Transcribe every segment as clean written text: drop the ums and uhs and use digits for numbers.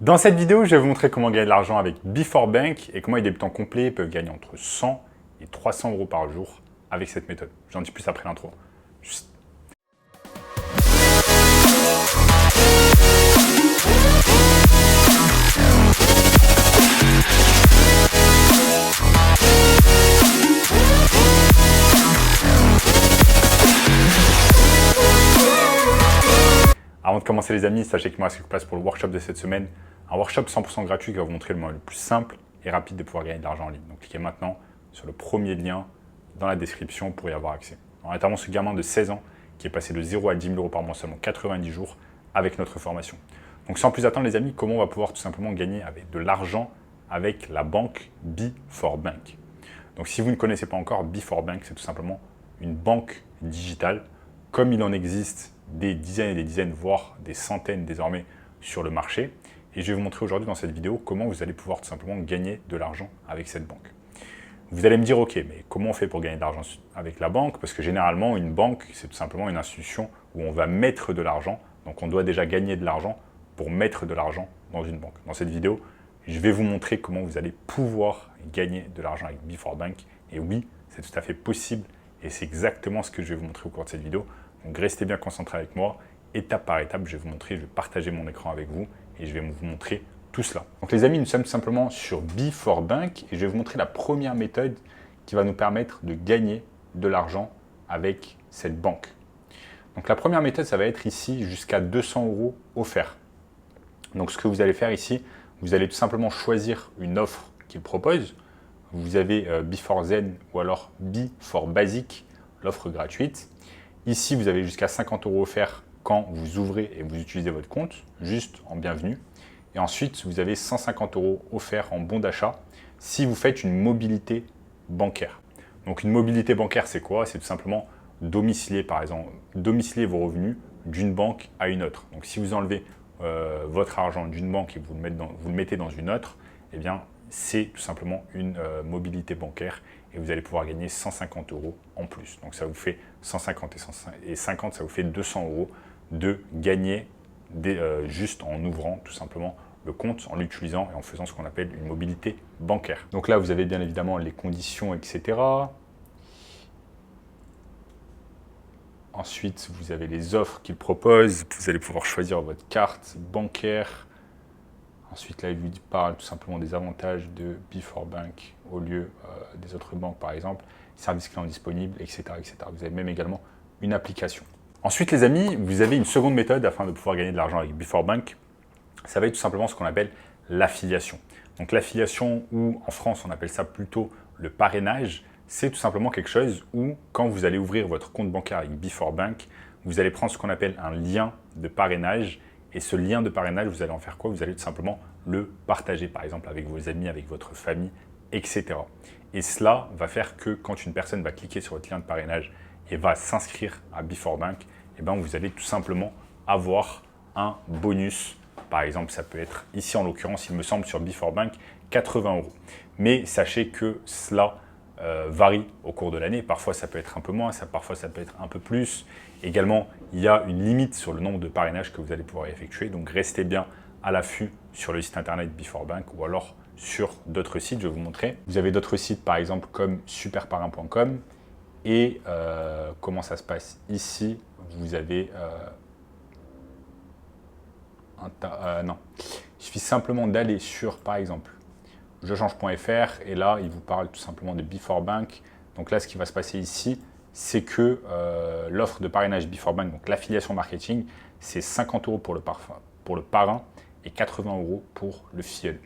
Dans cette vidéo, je vais vous montrer comment gagner de l'argent avec Before Bank et comment les débutants complets peuvent gagner entre 100 et 300 euros par jour avec cette méthode. J'en dis plus après l'intro. Avant de commencer les amis, sachez qu'il me reste quelques places pour le workshop de cette semaine. Un workshop 100% gratuit qui va vous montrer le moyen le plus simple et rapide de pouvoir gagner de l'argent en ligne. Donc cliquez maintenant sur le premier lien dans la description pour y avoir accès. On a notamment ce gamin de 16 ans qui est passé de 0 à 10 000 euros par mois en seulement 90 jours avec notre formation. Donc sans plus attendre les amis, comment on va pouvoir tout simplement gagner avec de l'argent avec la banque Before Bank. Donc si vous ne connaissez pas encore, Before Bank, c'est tout simplement une banque digitale comme il en existe des dizaines et des dizaines, voire des centaines désormais sur le marché. Et je vais vous montrer aujourd'hui dans cette vidéo comment vous allez pouvoir tout simplement gagner de l'argent avec cette banque. Vous allez me dire, ok, mais comment on fait pour gagner de l'argent avec la banque? Parce que généralement, une banque, c'est tout simplement une institution où on va mettre de l'argent. Donc on doit déjà gagner de l'argent pour mettre de l'argent dans une banque. Dans cette vidéo, je vais vous montrer comment vous allez pouvoir gagner de l'argent avec Before Bank. Et oui, c'est tout à fait possible et c'est exactement ce que je vais vous montrer au cours de cette vidéo. Donc restez bien concentrés avec moi, étape par étape, je vais vous montrer, je vais partager mon écran avec vous et je vais vous montrer tout cela. Donc les amis, nous sommes tout simplement sur Before Bank et je vais vous montrer la première méthode qui va nous permettre de gagner de l'argent avec cette banque. Donc la première méthode, ça va être ici jusqu'à 200 euros offerts. Donc ce que vous allez faire ici, vous allez tout simplement choisir une offre qu'il propose. Vous avez Before Zen ou alors Before Basic, l'offre gratuite. Ici, vous avez jusqu'à 50 euros offerts quand vous ouvrez et vous utilisez votre compte, juste en bienvenue. Et ensuite, vous avez 150 euros offerts en bon d'achat si vous faites une mobilité bancaire. Donc une mobilité bancaire, c'est quoi? C'est tout simplement domicilier, par exemple, domicilier vos revenus d'une banque à une autre. Donc si vous enlevez votre argent d'une banque et vous le mettez dans une autre, eh bien, c'est tout simplement une mobilité bancaire et vous allez pouvoir gagner 150 euros en plus. Donc ça vous fait 150 et 50, ça vous fait 200 euros de gagner juste en ouvrant tout simplement le compte, en l'utilisant et en faisant ce qu'on appelle une mobilité bancaire. Donc là, vous avez bien évidemment les conditions, etc. Ensuite, vous avez les offres qu'ils proposent. Vous allez pouvoir choisir votre carte bancaire. Ensuite, là, il vous parle tout simplement des avantages de Before Bank au lieu des autres banques, par exemple, services clients disponibles, etc., etc. Vous avez même également une application. Ensuite, les amis, vous avez une seconde méthode afin de pouvoir gagner de l'argent avec Before Bank. Ça va être tout simplement ce qu'on appelle l'affiliation. Donc l'affiliation, ou en France, on appelle ça plutôt le parrainage, c'est tout simplement quelque chose où, quand vous allez ouvrir votre compte bancaire avec Before Bank, vous allez prendre ce qu'on appelle un lien de parrainage. Et ce lien de parrainage, vous allez en faire quoi? Vous allez tout simplement le partager, par exemple, avec vos amis, avec votre famille, etc. Et cela va faire que quand une personne va cliquer sur votre lien de parrainage et va s'inscrire à Before Bank, eh bien, vous allez tout simplement avoir un bonus. Par exemple, ça peut être ici, en l'occurrence, il me semble, sur Before Bank, 80 euros. Mais sachez que cela varie au cours de l'année. Parfois, ça peut être un peu moins, parfois, ça peut être un peu plus. Également, il y a une limite sur le nombre de parrainages que vous allez pouvoir effectuer. Donc, restez bien à l'affût sur le site internet Before Bank ou alors sur d'autres sites, je vais vous montrer. Vous avez d'autres sites, par exemple, comme superparrain.com. Et comment ça se passe ici? Vous avez... non. Il suffit simplement d'aller sur, par exemple, jechange.fr et là, il vous parle tout simplement de Before Bank. Donc là, ce qui va se passer ici, c'est que l'offre de parrainage Before Bank, donc l'affiliation marketing, c'est 50 euros pour le parrain et 80 euros pour le filleul.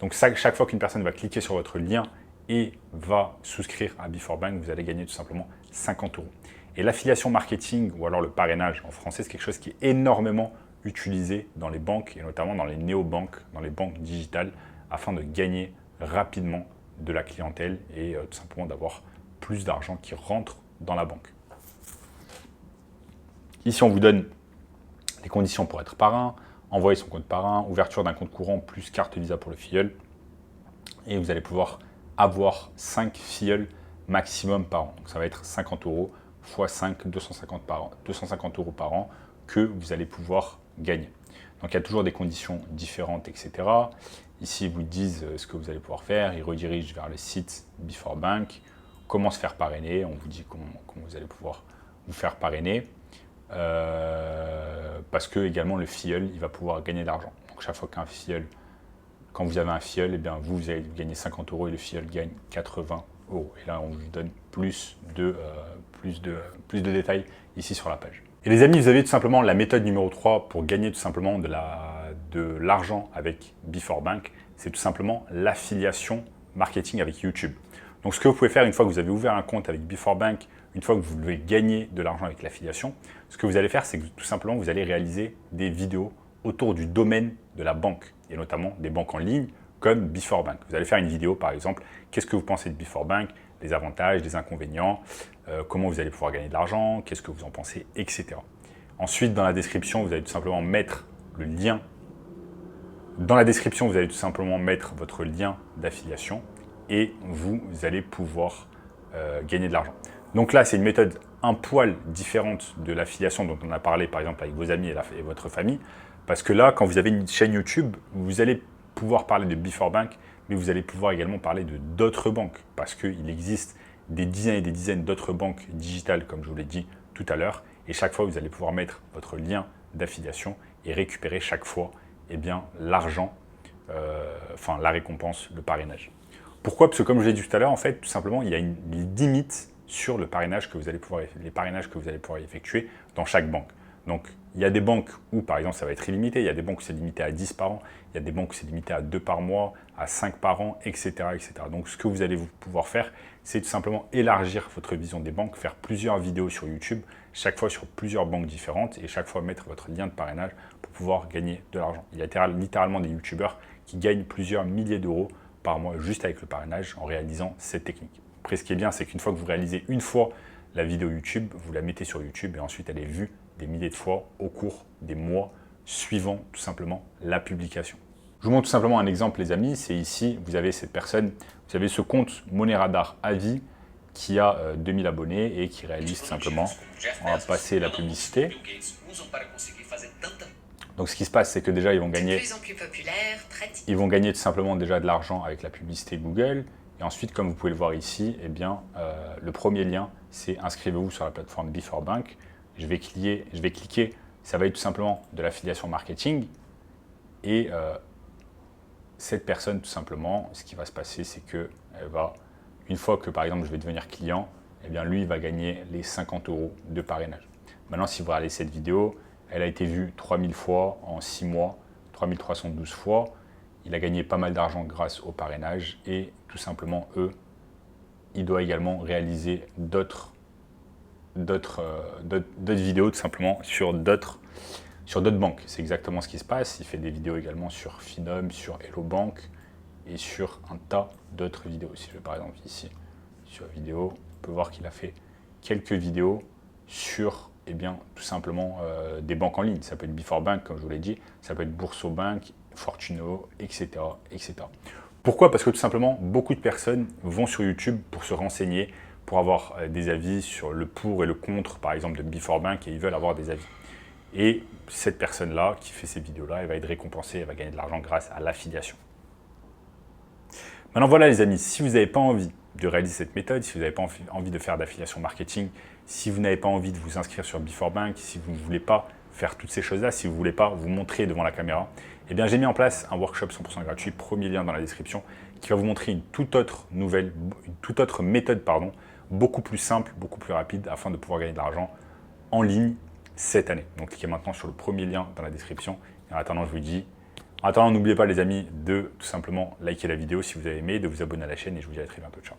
Donc chaque fois qu'une personne va cliquer sur votre lien et va souscrire à Before Bank, vous allez gagner tout simplement 50 euros. Et l'affiliation marketing, ou alors le parrainage en français, c'est quelque chose qui est énormément utilisé dans les banques et notamment dans les néobanques, dans les banques digitales, afin de gagner rapidement de la clientèle et tout simplement d'avoir plus d'argent qui rentre dans la banque. Ici, on vous donne les conditions pour être parrain, envoyer son compte parrain, ouverture d'un compte courant plus carte Visa pour le filleul. Et vous allez pouvoir avoir 5 filleuls maximum par an. Donc ça va être 50 euros x 5, 250 euros par an que vous allez pouvoir gagner. Donc il y a toujours des conditions différentes, etc. Ici, ils vous disent ce que vous allez pouvoir faire. Ils redirigent vers le site Before Bank. Comment se faire parrainer. On vous dit comment vous allez pouvoir vous faire parrainer. Parce que également le filleul, il va pouvoir gagner de l'argent. Donc chaque fois qu'un filleul, quand vous avez un filleul, eh bien vous allez gagner 50 € et le filleul gagne 80 €. Et là, on vous donne plus de détails ici sur la page. Et les amis, vous avez tout simplement la méthode numéro 3 pour gagner tout simplement de l'argent avec Before Bank. C'est tout simplement l'affiliation marketing avec YouTube. Donc ce que vous pouvez faire une fois que vous avez ouvert un compte avec Before Bank, une fois que vous voulez gagner de l'argent avec l'affiliation, ce que vous allez faire, c'est que tout simplement, vous allez réaliser des vidéos autour du domaine de la banque, et notamment des banques en ligne comme Before Bank. Vous allez faire une vidéo, par exemple, qu'est-ce que vous pensez de Before Bank, les avantages, les inconvénients, comment vous allez pouvoir gagner de l'argent, qu'est-ce que vous en pensez, etc. Ensuite, dans la description, vous allez tout simplement mettre le lien. Dans la description, vous allez tout simplement mettre votre lien d'affiliation et vous allez pouvoir gagner de l'argent. Donc là, c'est une méthode un poil différente de l'affiliation dont on a parlé, par exemple, avec vos amis et votre famille. Parce que là, quand vous avez une chaîne YouTube, vous allez pouvoir parler de Before Bank, mais vous allez pouvoir également parler de d'autres banques. Parce qu'il existe des dizaines et des dizaines d'autres banques digitales, comme je vous l'ai dit tout à l'heure. Et chaque fois, vous allez pouvoir mettre votre lien d'affiliation et récupérer chaque fois eh bien, l'argent, enfin la récompense, le parrainage. Pourquoi? Parce que comme je l'ai dit tout à l'heure, en fait, tout simplement, il y a une limite sur les parrainages que vous allez pouvoir effectuer dans chaque banque. Donc, il y a des banques où, par exemple, ça va être illimité. Il y a des banques où c'est limité à 10 par an. Il y a des banques où c'est limité à 2 par mois, à 5 par an, etc., etc. Donc, ce que vous allez pouvoir faire, c'est tout simplement élargir votre vision des banques, faire plusieurs vidéos sur YouTube, chaque fois sur plusieurs banques différentes et chaque fois mettre votre lien de parrainage pour pouvoir gagner de l'argent. Il y a littéralement des YouTubeurs qui gagnent plusieurs milliers d'euros par mois juste avec le parrainage en réalisant cette technique. Après, ce qui est bien, c'est qu'une fois que vous réalisez une fois la vidéo YouTube, vous la mettez sur YouTube et ensuite elle est vue des milliers de fois au cours des mois suivant tout simplement la publication. Je vous montre tout simplement un exemple, les amis. C'est ici, vous avez cette personne, vous avez ce compte Money Radar à vie qui a 2000 abonnés et qui réalise tout simplement, on va passer la publicité. Donc ce qui se passe, c'est que déjà ils vont gagner tout simplement déjà de l'argent avec la publicité Google. Et ensuite, comme vous pouvez le voir ici, eh bien, le premier lien, c'est inscrivez-vous sur la plateforme Before Bank. Je vais cliquer, ça va être tout simplement de l'affiliation marketing. Et cette personne, tout simplement, ce qui va se passer, c'est que elle va, une fois que par exemple je vais devenir client, eh bien lui, il va gagner les 50 € de parrainage. Maintenant, si vous regardez cette vidéo, elle a été vue 3000 fois en 6 mois, 3312 fois. Il a gagné pas mal d'argent grâce au parrainage et tout simplement, il doit également réaliser d'autres vidéos tout simplement sur d'autres banques. C'est exactement ce qui se passe. Il fait des vidéos également sur Finom, sur Hello Bank et sur un tas d'autres vidéos. Si je vais par exemple ici sur vidéo, on peut voir qu'il a fait quelques vidéos sur eh bien, tout simplement des banques en ligne. Ça peut être Before Bank, comme je vous l'ai dit, ça peut être Bourso Bank, Fortuno, etc., etc. Pourquoi? Parce que tout simplement, beaucoup de personnes vont sur YouTube pour se renseigner, pour avoir des avis sur le pour et le contre, par exemple, de Before Bank, et ils veulent avoir des avis. Et cette personne-là, qui fait ces vidéos-là, elle va être récompensée, elle va gagner de l'argent grâce à l'affiliation. Maintenant, voilà les amis, si vous n'avez pas envie de réaliser cette méthode, si vous n'avez pas envie de faire d'affiliation marketing, si vous n'avez pas envie de vous inscrire sur Before Bank, si vous ne voulez pas faire toutes ces choses-là, si vous ne voulez pas vous montrer devant la caméra, eh bien j'ai mis en place un workshop 100% gratuit, premier lien dans la description, qui va vous montrer une toute autre méthode, beaucoup plus simple, beaucoup plus rapide, afin de pouvoir gagner de l'argent en ligne cette année. Donc cliquez maintenant sur le premier lien dans la description. Et en attendant, je vous dis, n'oubliez pas les amis de tout simplement liker la vidéo si vous avez aimé, de vous abonner à la chaîne et je vous dis à très bientôt. Ciao.